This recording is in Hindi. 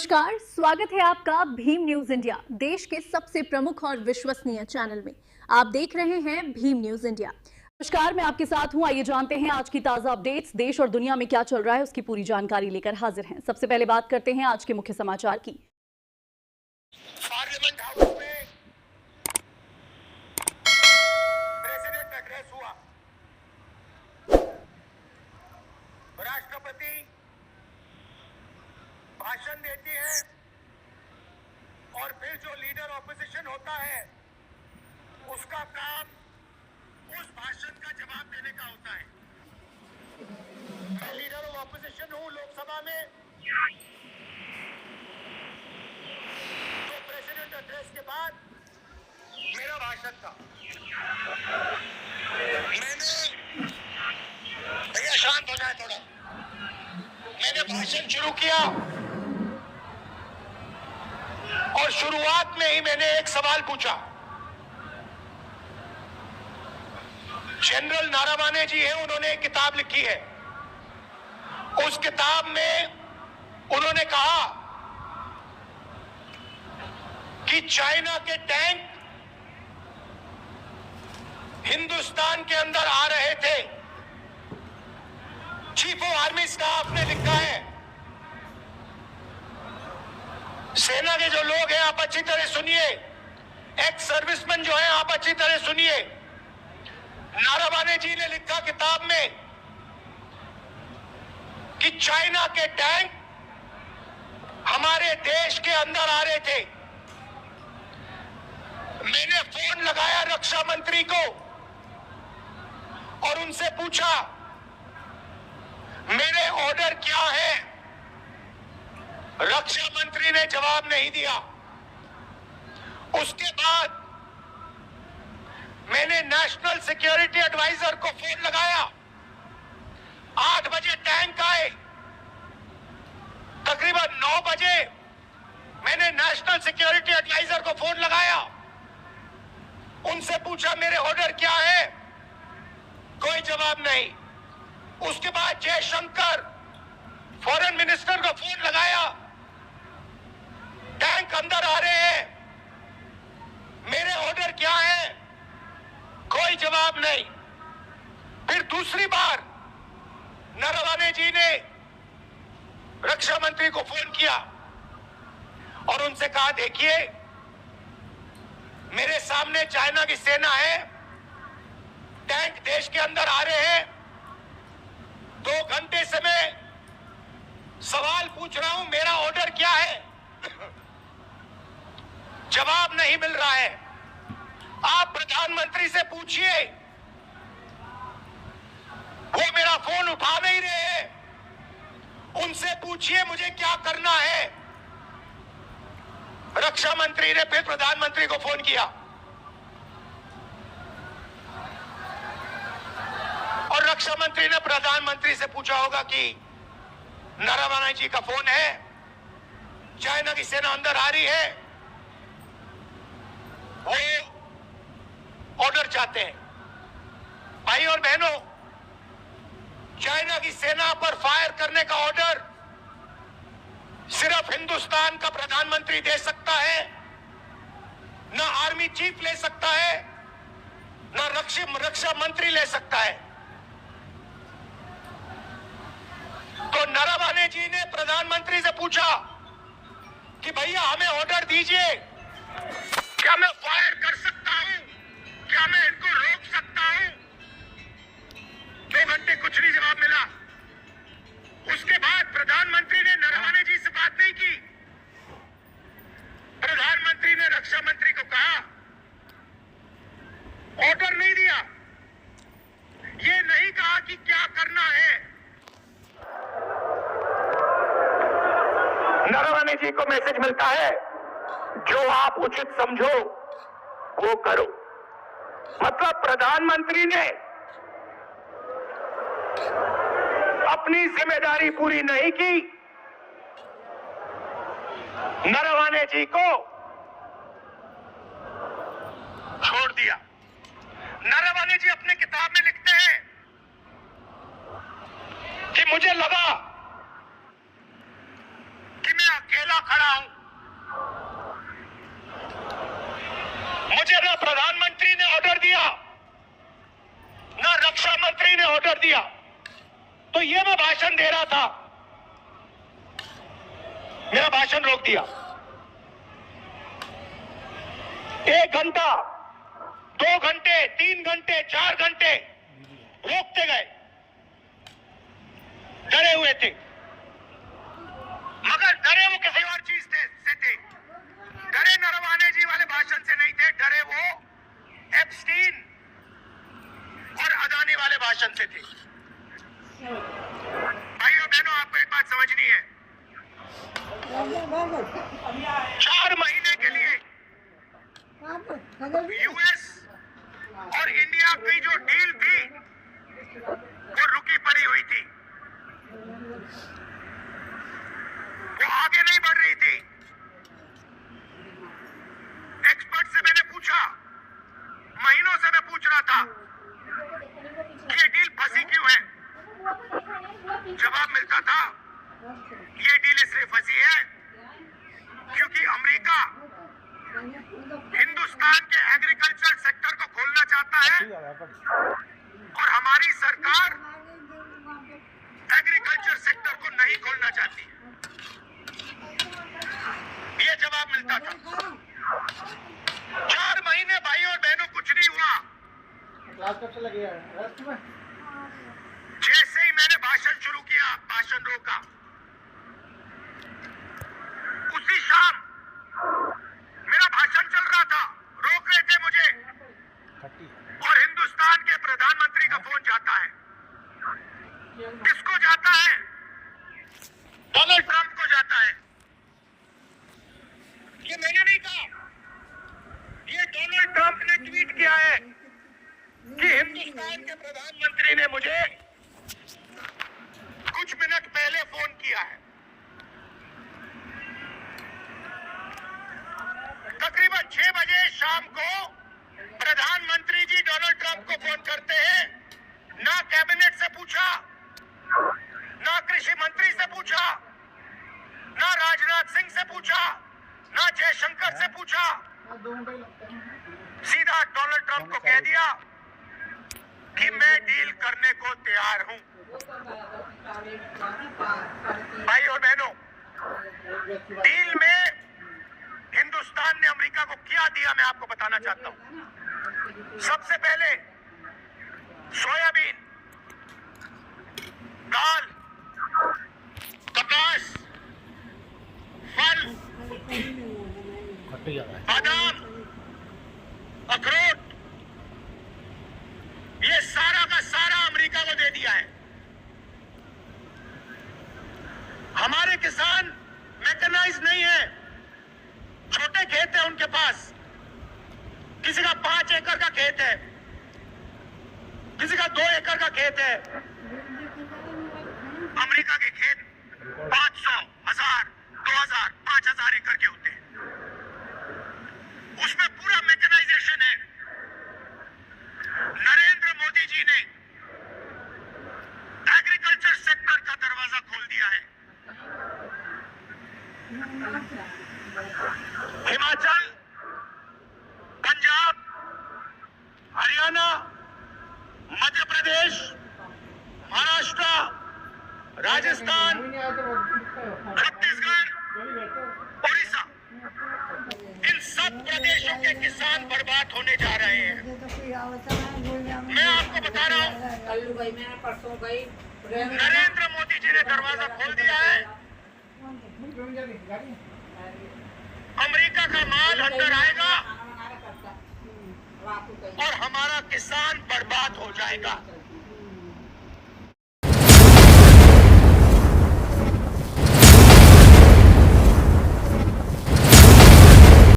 नमस्कार, स्वागत है आपका भीम न्यूज इंडिया, देश के सबसे प्रमुख और विश्वसनीय चैनल में। आप देख रहे हैं भीम न्यूज इंडिया। नमस्कार, मैं आपके साथ हूं। आइए जानते हैं आज की ताजा अपडेट्स। देश और दुनिया में क्या चल रहा है उसकी पूरी जानकारी लेकर हाजिर हैं। सबसे पहले बात करते हैं आज के मुख्य समाचार की। पार्लियामेंट हाउस में प्रेसिडेंट एड्रेस हुआ। राष्ट्रपति भाषण देती है और फिर जो लीडर ऑपोजिशन होता है उसका काम उस भाषण का जवाब देने का होता है। मैं लीडर ऑफ ऑपोजिशन हूं लोकसभा में, तो प्रेसिडेंट एड्रेस के बाद मेरा भाषण था। भैया शांत हो जाए थोड़ा। मैंने भाषण शुरू किया और शुरुआत में ही मैंने एक सवाल पूछा। जनरल नारावाने जी हैं, उन्होंने एक किताब लिखी है। उस किताब में उन्होंने कहा कि चाइना के टैंक हिंदुस्तान के अंदर आ रहे थे। चीफ ऑफ आर्मी स्टाफ ने लिखा है। सेना के जो लोग हैं आप अच्छी तरह सुनिए, एक्स सर्विसमैन जो हैं आप अच्छी तरह सुनिए। नारावाने जी ने लिखा किताब में कि चाइना के टैंक हमारे देश के अंदर आ रहे थे। मैंने फोन लगाया रक्षा मंत्री को और उनसे पूछा मेरे ऑर्डर क्या है। रक्षा मंत्री ने जवाब नहीं दिया। उसके बाद मैंने नेशनल सिक्योरिटी एडवाइजर को फोन लगाया। 8 बजे टैंक आए। तकरीबन 9 बजे मैंने नेशनल सिक्योरिटी एडवाइजर को फोन लगाया, उनसे पूछा मेरे ऑर्डर क्या है। कोई जवाब नहीं। उसके बाद जयशंकर फॉरेन मिनिस्टर को फोन लगाया, टैंक अंदर आ रहे हैं, मेरे ऑर्डर क्या है। कोई जवाब नहीं। फिर दूसरी बार नरवणे जी ने रक्षा मंत्री को फोन किया और उनसे कहा देखिए मेरे सामने चाइना की सेना है, टैंक देश के अंदर आ रहे हैं। 2 घंटे से मैं सवाल पूछ रहा हूं मेरा ऑर्डर क्या है। जवाब नहीं मिल रहा है। आप प्रधानमंत्री से पूछिए, वो मेरा फोन उठा नहीं रहे हैं। उनसे पूछिए मुझे क्या करना है। रक्षा मंत्री ने फिर प्रधानमंत्री को फोन किया और रक्षा मंत्री ने प्रधानमंत्री से पूछा होगा कि नारावाने जी का फोन है, चाइना की सेना अंदर आ रही है, वो ऑर्डर चाहते हैं। भाई और बहनों, चाइना की सेना पर फायर करने का ऑर्डर सिर्फ हिंदुस्तान का प्रधानमंत्री दे सकता है, ना आर्मी चीफ ले सकता है, ना रक्षा मंत्री ले सकता है। तो नारावाने जी ने प्रधानमंत्री से पूछा कि भैया हमें ऑर्डर दीजिए, क्या मैं फायर कर सकता हूं, क्या मैं इनको रोक सकता हूं। 2 घंटे कुछ नहीं जवाब मिला। उसके बाद प्रधानमंत्री ने नारावाने जी से बात नहीं की। प्रधानमंत्री ने रक्षा मंत्री को कहा, ऑर्डर नहीं दिया, ये नहीं कहा कि क्या करना है। नारावाने जी को मैसेज मिलता है जो आप उचित समझो वो करो। मतलब प्रधानमंत्री ने अपनी जिम्मेदारी पूरी नहीं की, नारावाने जी को छोड़ दिया। नारावाने जी अपने किताब में लिखते हैं कि मुझे लगा कि मैं अकेला खड़ा हूं। मुझे ना प्रधानमंत्री ने ऑर्डर दिया, ना रक्षा मंत्री ने ऑर्डर दिया, तो ये मैं भाषण दे रहा था, मेरा भाषण रोक दिया। 1 घंटा, 2 घंटे, 3 घंटे, 4 घंटे रोकते गए, डरे हुए थे, मगर डरे वो किसी और चीज से थे। डरे नरवाने जी वाले भाषण से नहीं थे, डरे वो एप्स्टीन और अदानी वाले भाषण से थे। भाइयों बहनों, आपको एक बात समझनी है, 4 महीने के लिए यूएस और इंडिया की जो डील थी वो रुकी पड़ी हुई थी, वो आगे नहीं बढ़ रही थी। एक्सपर्ट से मैंने पूछा, महीनों से मैं पूछ रहा था कि ये डील फंसी क्यों है। जवाब मिलता था, ये डील इसलिए फंसी है क्योंकि अमेरिका हिंदुस्तान के एग्रीकल्चर सेक्टर को खोलना चाहता है और हमारी सरकार एग्रीकल्चर सेक्टर को नहीं खोलना चाहती। ये जवाब मिलता था। 4 महीने भाई और बहनों कुछ नहीं हुआ। जैसे ही मैंने भाषण शुरू किया, भाषण रोका, उसी शाम मेरा भाषण चल रहा था, रोक रहे थे मुझे, और हिंदुस्तान के प्रधानमंत्री का फोन जाता है। किसको जाता है? डोनाल्ड ट्रंप को जाता है। ये मैंने नहीं कहा, ये डोनाल्ड ट्रंप ने ट्वीट किया है कि हिंदुस्तान के प्रधानमंत्री ने मुझे कुछ मिनट पहले फोन किया है। तकरीबन 6 बजे शाम को प्रधानमंत्री जी डोनाल्ड ट्रंप को फोन करते हैं। ना कैबिनेट से पूछा, ना कृषि मंत्री से पूछा, ना राजनाथ सिंह से पूछा, ना जयशंकर से पूछा, सीधा डोनाल्ड ट्रंप को कह दिया कि मैं डील करने को तैयार हूं। भाई और बहनों, डील में हिंदुस्तान ने अमेरिका को क्या दिया मैं आपको बताना चाहता हूं। सबसे पहले सोयाबीन, दाल, कपास, फल, बादाम, अखरोट, ये सारा का सारा अमेरिका को दे दिया है। हमारे किसान मैकेनाइज नहीं है, छोटे खेत है उनके पास, किसी का 5 एकड़ का खेत है, किसी का 2 एकड़ का खेत है। अमेरिका के खेत 500, 1000, 2000, 5000 एकड़ के होते हैं, उसमें पूरा मैकेनाइजेशन है। नरेंद्र मोदी जी ने एग्रीकल्चर सेक्टर का दरवाजा खोल दिया है। हिमाचल, पंजाब, हरियाणा, मध्य प्रदेश, महाराष्ट्र, राजस्थान, छत्तीसगढ़, उड़ीसा, इन सब प्रदेशों के किसान बर्बाद होने जा रहे हैं। मैं आपको बता रहा हूँ, नरेंद्र मोदी जी ने दरवाजा खोल दिया है। अमेरिका का माल अंदर आएगा और हमारा किसान बर्बाद हो जाएगा।